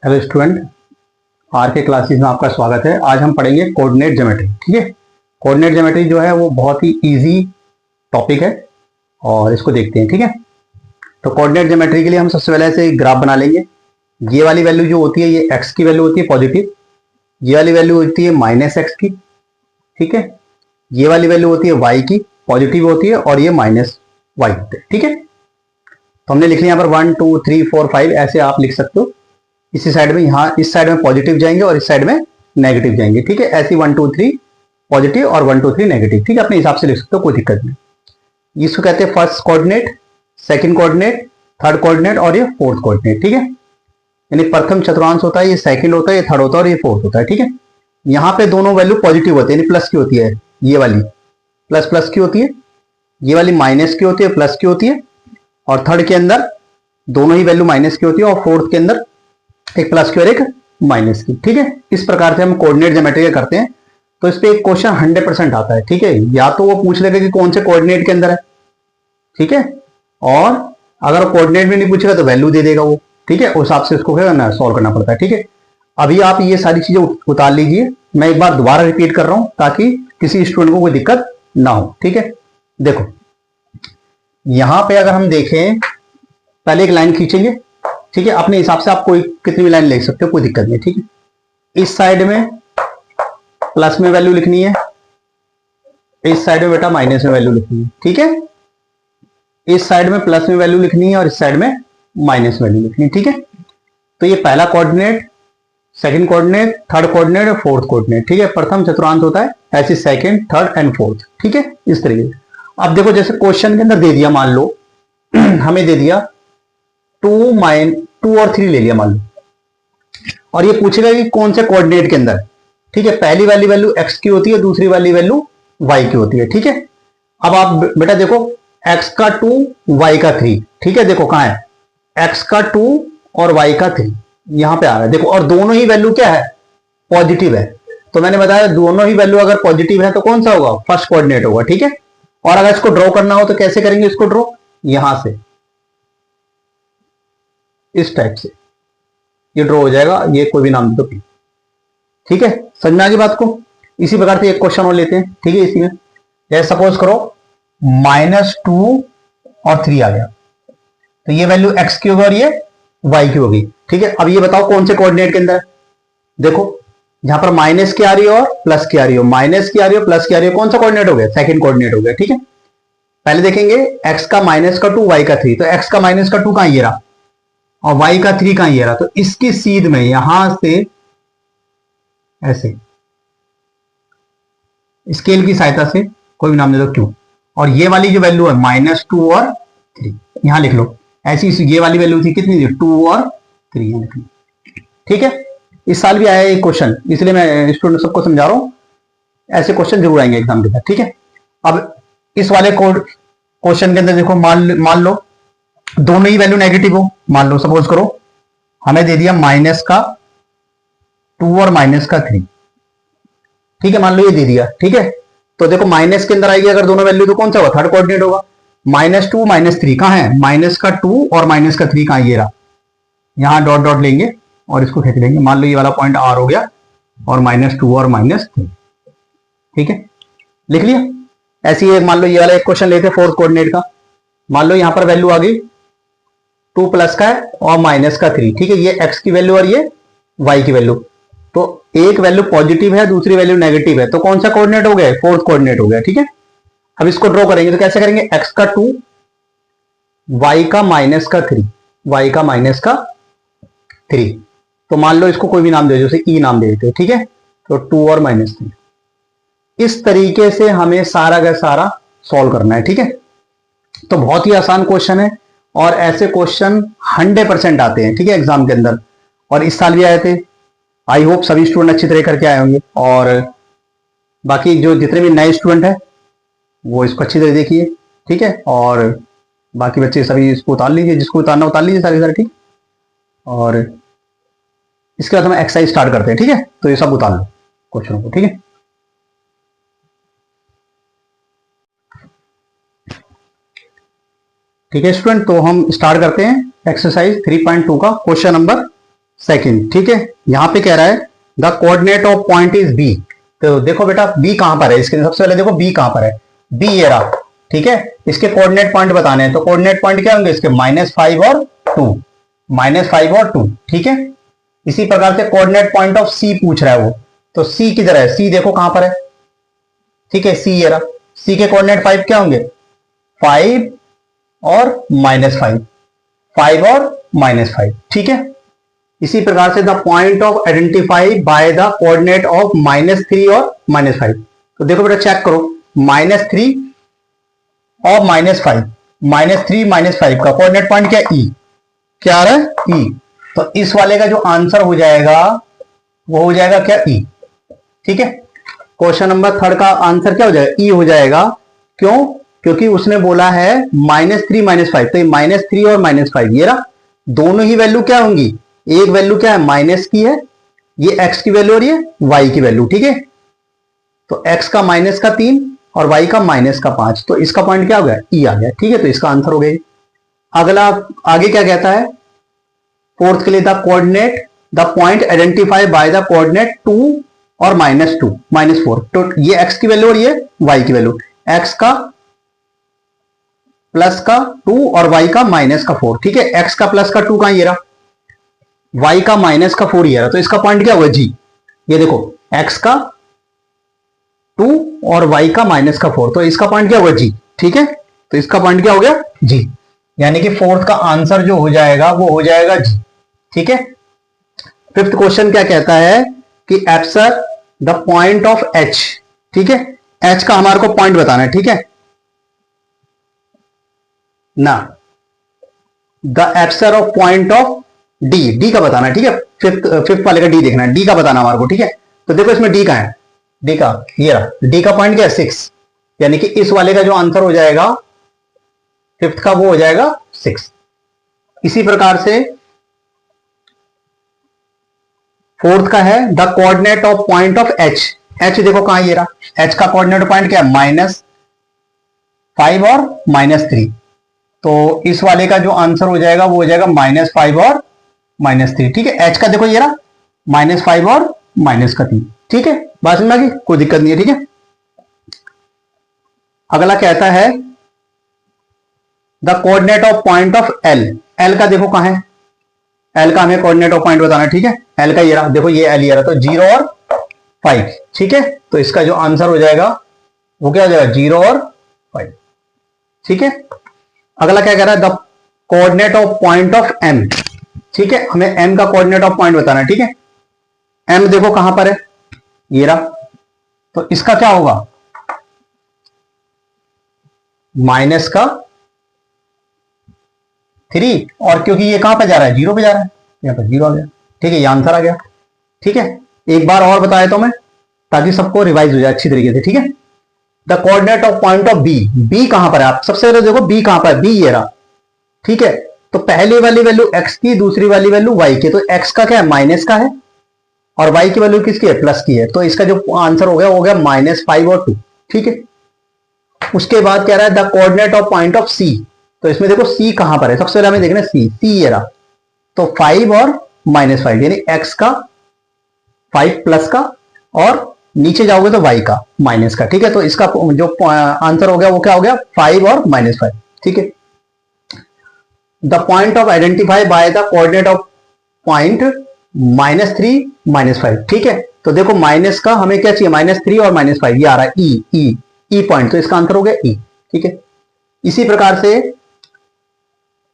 Hello student, are के classes में आपका स्वागत है। आज हम पढ़ेंगे कोऑर्डिनेट ज्योमेट्री। ठीक है, कोऑर्डिनेट ज्योमेट्री जो है वो बहुत ही इजी टॉपिक है और इसको देखते हैं। ठीक है, तो कोऑर्डिनेट ज्योमेट्री के लिए हम सबसे पहले से ग्राफ बना लेंगे। ये वाली वैल्यू जो होती है ये एक्स की वैल्यू होती है पॉजिटिव, ये वाली वैल्यू होती है माइनस एक्स की। ठीक है, ये वाली वैल्यू होती है वाई की, पॉजिटिव होती है, और ये माइनस वाई होते हैं। ठीक है, तो हमने लिख लिया यहाँ पर 1 2 3 4 5 ऐसे आप लिख सकते हो। इसी साइड में, यहाँ इस साइड में पॉजिटिव जाएंगे और इस साइड में नेगेटिव जाएंगे। ठीक है, ऐसी 1 2 3 पॉजिटिव और 1 2 3 नेगेटिव। ठीक है, अपने हिसाब से लिख सकते हो, कोई दिक्कत नहीं। इसको कहते हैं first coordinate, second coordinate, third coordinate और ये फोर्थ कोऑर्डिनेट। ठीक है, यानी प्रथम चतुर्थांश होता है, ये सेकंड होता है, ये थर्ड होता है और ये फोर्थ होता है। ठीक है, यहाँ पे दोनों वैल्यू पॉजिटिव होती है, यानी प्लस की होती है। ये वाली प्लस प्लस की होती है, ये वाली माइनस की होती है, प्लस की होती है, और थर्ड के अंदर दोनों ही वैल्यू माइनस की होती है, और फोर्थ के अंदर एक प्लस की और एक माइनस की। ठीक है, इस प्रकार से हम कोऑर्डिनेट ज्योमेट्री करते हैं। तो इस पे एक क्वेश्चन 100% आता है। ठीक है, या तो वो पूछ लेगा कि कौन से कोऑर्डिनेट के अंदर है। ठीक है, और अगर कोऑर्डिनेट में नहीं पूछेगा तो वैल्यू दे देगा वो। ठीक है, उस हिसाब से उसको क्या करना है, सॉल्व करना पड़ता है। ठीक है, अभी आप ये सारी चीजें उतार लीजिए। मैं एक बार दोबारा रिपीट कर रहा हूं ताकि किसी स्टूडेंट को कोई दिक्कत ना हो। ठीक है, देखो यहां पे अगर हम देखें, पहले एक लाइन खींचेंगे। ठीक है, अपने हिसाब से आप कोई कितनी भी लाइन लिख सकते हो, कोई दिक्कत नहीं। ठीक है, इस साइड में प्लस में वैल्यू लिखनी है, इस साइड में बेटा माइनस में वैल्यू लिखनी है। ठीक है, इस साइड में प्लस में वैल्यू लिखनी है और इस साइड में माइनस वैल्यू लिखनी है। ठीक है, तो ये पहला coordinate, second coordinate, third coordinate और फोर्थ कोऑर्डिनेट। ठीक है, प्रथम चतुर्थांश होता है, ऐसे सेकंड, थर्ड एंड फोर्थ। ठीक है, इस तरीके से। अब देखो, जैसे क्वेश्चन के अंदर दे दिया, मान लो हमें दे दिया 2 और 3 ले लिया मान लो, और ये पूछेगा कि कौन से कोऑर्डिनेट के अंदर। ठीक है, पहली वाली वैल्यू एक्स की होती है, दूसरी वाली वैल्यू वाई की होती है। ठीक है, अब आप बेटा देखो, एक्स का 2 वाई का 3। ठीक है, देखो कहां है, एक्स का 2 और वाई का 3 यहां पे आ रहा है। देखो, और दोनों ही वैल्यू क्या है, पॉजिटिव है। तो मैंने बताया दोनों ही वैल्यू अगर पॉजिटिव है तो कौन सा होगा, फर्स्ट कोऑर्डिनेट होगा। ठीक है, और अगर इसको ड्रॉ करना हो तो कैसे करेंगे इसको ड्रॉ, यहां से इस टाइप से ये ड्रॉ हो जाएगा। ये कोई भी नाम दे दो। ठीक है, समझ में आ गई बात को। इसी प्रकार से एक क्वेश्चन और लेते हैं। ठीक है, इसी में जैसे सपोज करो -2 और 3 आ गया, तो ये वैल्यू एक्स की होगी और ये वाई की होगी। ठीक है, अब ये बताओ कौन से कोऑर्डिनेट के अंदर है। देखो यहां पर माइनस की आ रही है और प्लस की आ रही है, माइनस की आ रही है प्लस की आ रही है, कौन सा कोऑर्डिनेट हो गया, सेकंड कोऑर्डिनेट हो गया। ठीक है, पहले देखेंगे एक्स का -2 वाई का 3, तो एक्स का -2 कहां ये रहा और y का 3 कहां ये रहा, तो इसकी सीध में यहां से ऐसे स्केल की सहायता से कोई भी नाम दे दो क्यों, और ये वाली जो वैल्यू है -2 और 3 यहां लिख लो। ऐसी ये वाली वैल्यू थी कितनी थी, 2 और 3 यहां लिख लो। ठीक है, इस साल भी आया है क्वेश्चन, इसलिए मैं स्टूडेंट सबको समझा रहा हूं, ऐसे क्वेश्चन जरूर आएंगे एग्जाम के बाद। ठीक है, अब इस वाले क्वेश्चन के अंदर देखो, मान लो दोनों ही वैल्यू नेगेटिव हो। मान लो सपोज करो हमें दे दिया माइनस का 2 और माइनस का 3। ठीक है, मान लो ये दे दिया। ठीक है, तो देखो माइनस के अंदर आएगी अगर दोनों वैल्यू, तो कौन सा होगा, थर्ड कोऑर्डिनेट होगा। -2 -3 कहां है, माइनस का 2 और माइनस का 3 कहां, ये रहा। यहां डॉट डॉट लेंगे और इसको खींच लेंगे। मान लो ये वाला पॉइंट आर हो गया और -2 और -3। ठीक है, लिख लिया। ऐसी एक मान लो ये वाला एक क्वेश्चन लेते फोर्थ कोऑर्डिनेट का। मान लो यहां पर वैल्यू आ गई 2 प्लस का है और माइनस का 3। ठीक है, ये x की वैल्यू और ये y की वैल्यू, तो एक वैल्यू पॉजिटिव है दूसरी वैल्यू नेगेटिव है, तो कौन सा कोऑर्डिनेट हो गया, फोर्थ कोऑर्डिनेट हो गया। ठीक है, अब इसको ड्रॉ करेंगे तो कैसे करेंगे, x का 2 y का -3, y का -3। तो मान लो इसको कोई भी नाम दे, जैसे e नाम दे देते हो। ठीक है, तो 2 और -3 इस तरीके से हमें सारा का सारा सॉल्व करना है। ठीक है, तो बहुत ही आसान क्वेश्चन है और ऐसे क्वेश्चन 100% आते हैं। ठीक है, एग्जाम के अंदर, और इस साल भी आए थे। आई होप सभी स्टूडेंट अच्छी तरह करके आए होंगे, और बाकी जो जितने भी नए स्टूडेंट हैं वो इसको अच्छी तरह देखिए। ठीक है, और बाकी बच्चे सभी इसको उतार लीजिए, जिसको उतारना उतार लीजिए सारे सारे। ठीक, और इसके बाद हम एक्सरसाइज स्टार्ट करते हैं। ठीक है, तो ये सब उतार लो क्वेश्चनों को। ठीक है, ठीक है स्टूडेंट, तो हम स्टार्ट करते हैं एक्सरसाइज 3.2 का क्वेश्चन नंबर सेकंड, ठीक है। यहां पे कह रहा है the coordinate of point is B. तो देखो बेटा बी कहां पर है, इसके सबसे पहले देखो बी कहां पर है, बी ये रहा, ठीक है। इसके कोऑर्डिनेट पॉइंट बताने हैं, तो कोऑर्डिनेट पॉइंट क्या होंगे इसके, -5 और 2, -5 और 2, ठीक है। इसी प्रकार से कोऑर्डिनेट पॉइंट ऑफ सी पूछ रहा है वो, तो सी किधर है, सी देखो कहां पर है, ठीक है, सी ये रहा। सी के कोऑर्डिनेट 5 क्या होंगे, 5 और -5, 5 और -5, ठीक है। इसी प्रकार से the point of identify by the coordinate of -3 और -5। तो देखो बेटा चेक करो, -3 और -5, -3 -5 का कोऑर्डिनेट पॉइंट क्या, ई, क्या आ रहा है, ई। तो इस वाले का जो आंसर हो जाएगा वो हो जाएगा क्या, ई, ठीक है। क्वेश्चन नंबर 3 का आंसर क्या हो जाएगा, ई हो जाएगा। क्यों, क्योंकि उसने बोला है -3 -5, तो ये -3 और -5 ये रहा, दोनों ही वैल्यू क्या होंगी, एक वैल्यू क्या है माइनस की है, ये x की वैल्यू और ये y की वैल्यू, ठीक है। तो x का -3 और y का -5, तो इसका पॉइंट क्या हो गया, ई आ गया, ठीक है। तो इसका आंसर हो गया। अगला आगे क्या कहता है, फोर्थ के लिए the coordinate the point identify by the coordinate 2 और -2 -4, तो ये x की वैल्यू और ये y की वैल्यू, x का प्लस का 2 और y का -4, ठीक है। x का प्लस का 2 कहां, ये रहा, y का -4 ये रहा, तो इसका पॉइंट क्या होगा, जी। ये देखो x का 2 और y का -4, तो इसका पॉइंट क्या होगा, जी, ठीक है। तो इसका पॉइंट क्या हो गया, जी, यानी कि फोर्थ का आंसर जो हो जाएगा वो हो जाएगा जी, ठीक है। फिफ्थ क्वेश्चन क्या कहता है कि एप्सर द पॉइंट ऑफ h, ठीक है, h का हमारे को पॉइंट बताना है, ठीक है ना। The abscissa of point of D का बताना है, ठीक है। फिफ्थ वाले का डी देखना है, डी का बताना हमारे को, ठीक है। तो देखो इसमें डी का है, डी का ये रहा, डी का पॉइंट क्या है 6, यानी कि इस वाले का जो आंसर हो जाएगा फिफ्थ का वो हो जाएगा 6। इसी प्रकार से फोर्थ का है the coordinate of point of H, H देखो कहां, ये रहा, एच का कोऑर्डिनेट पॉइंट क्या है, -5 और -3, तो इस वाले का जो आंसर हो जाएगा वो हो जाएगा -5 और -3, ठीक है। एच का देखो ये रहा, -5 और -3, ठीक है। बात समझ में, कोई दिक्कत नहीं है, ठीक है। अगला कहता है the coordinate of point of L, L का देखो कहां है, एल का हमें कोऑर्डिनेट ऑफ पॉइंट बताना है, ठीक है। एल का ये रहा, देखो ये एल ये रहा, तो 0 और 5, ठीक है। तो इसका जो आंसर हो जाएगा वो क्या हो जाएगा, 0 और 5, ठीक है। अगला क्या कह रहा है, the coordinate of point of M, ठीक है, हमें एम का कोऑर्डिनेट ऑफ पॉइंट बताना है, ठीक है। एम देखो कहां पर है, ये रहा, तो इसका क्या होगा, माइनस का 3, और क्योंकि ये कहां पे जा रहा है, 0 पे जा रहा है, यहां पर 0 आ गया, ठीक है, ये आंसर आ गया, ठीक है। एक बार और बताया तो मैं, ताकि सबको रिवाइज हो जाए अच्छी तरीके से, ठीक है। The coordinate of point of B, B कहां पर है, आप सबसे पहले देखो बी कहां पर है, बी ये रहा, ठीक है। तो पहले वाली वैल्यू x की, दूसरी वाली वैल्यू y की, तो x का क्या है, माइनस का है, और y की वैल्यू किसकी है, प्लस की है, तो इसका जो आंसर हो गया वो हो गया -5 और 2, ठीक है। उसके बाद कह रहा है the coordinate of point of c, तो इसमें देखो c कहां पर है, सबसे पहले हमें देखना है c ये रहा, तो 5 और -5, यानी x का 5 प्लस का, और नीचे जाओगे तो y का माइनस का, ठीक है। तो इसका जो आंसर हो गया वो क्या हो गया, 5 और -5, ठीक है। The point of identify by the coordinate of point -3 -5, ठीक है। तो देखो माइनस का हमें क्या चाहिए, -3 और -5, ये आ रहा है ई पॉइंट, तो इसका आंसर हो गया ई, ठीक है। इसी प्रकार से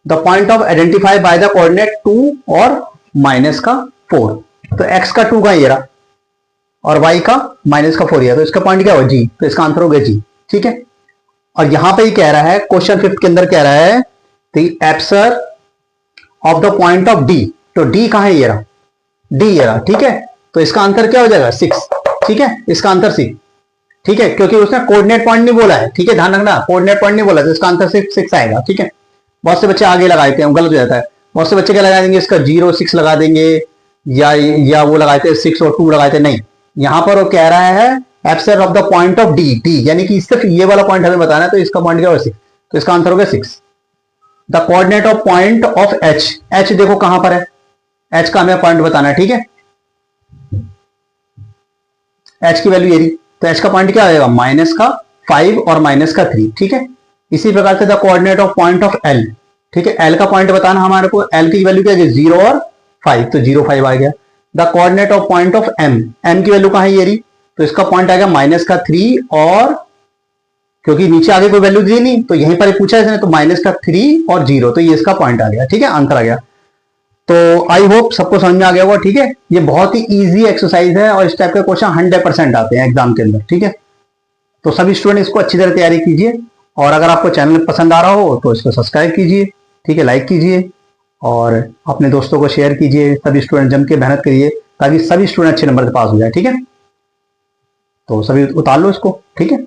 the point of identify by the coordinate 2 और -4, तो x का 2 का ये रहा, और y का -4 है, तो इसका पॉइंट क्या होगा, जी, तो इसका आंसर हो गया जी, ठीक है। और यहां पे ही कह रहा है, क्वेश्चन 5 के अंदर कह रहा है the abscissa of the point of D, तो डी कहां है, ये रहा, डी ये रहा, ठीक है। तो इसका आंसर क्या हो जाएगा, 6, ठीक है, इसका आंसर 6, ठीक है, क्योंकि उसने कोऑर्डिनेट पॉइंट नहीं बोला है, ठीक है, ध्यान रखना, कोऑर्डिनेट पॉइंट नहीं बोला, तो इसका आंसर 6 आएगा, ठीक है। बहुत से बच्चे आगे लगा देते हैं, गलत हो जाता है, बहुत से बच्चे क्या लगा देंगे, इसका 0 6 लगा देंगे, या वो लगाते हैं 6 और 2 लगाते, नहीं, यहां पर वो कह रहा है abscissa of the point of D, यानी कि सिर्फ ये वाला पॉइंट हमें बताना है, तो इसका पॉइंट क्या होगा, 6, तो इसका आंसर हो गया 6। The coordinate of point of H, H देखो कहां पर है, एच का हमें पॉइंट बताना है, ठीक है। एच की वैल्यू ये रही, तो एच का पॉइंट क्या आएगा, माइनस का 5 और माइनस का 3, ठीक है। इसी प्रकार से the coordinate of point of L, ठीक है, एल का पॉइंट बताना हमारे को, एल की वैल्यू क्या है, 0 और 5, तो 0 5 आ गया। The coordinate of point of M, M की वैल्यू कहां है, ये रही, तो इसका पॉइंट आ गया माइनस का 3 और, क्योंकि नीचे आगे कोई वैल्यू दी नहीं तो यहीं पर पूछा इसने, तो माइनस का 3 और 0, तो ये इसका पॉइंट आ गया, ठीक है, आंसर आ गया। तो आई होप सबको समझ में आ गया होगा, ठीक है। ये बहुत ही इजी एक्सरसाइज है और इस टाइप के क्वेश्चन 100% आते हैं एग्जाम के अंदर, ठीक है। तो सभी स्टूडेंट इसको अच्छी तरह तैयारी कीजिए, और अगर आपको चैनल पसंद आ रहा हो तो इसको सब्सक्राइब कीजिए, ठीक है, लाइक कीजिए और अपने दोस्तों को शेयर कीजिए। सभी स्टूडेंट जम के मेहनत करिए ताकि सभी स्टूडेंट अच्छे नंबर से पास हो जाए, ठीक है। तो सभी उतार लो इसको, ठीक है।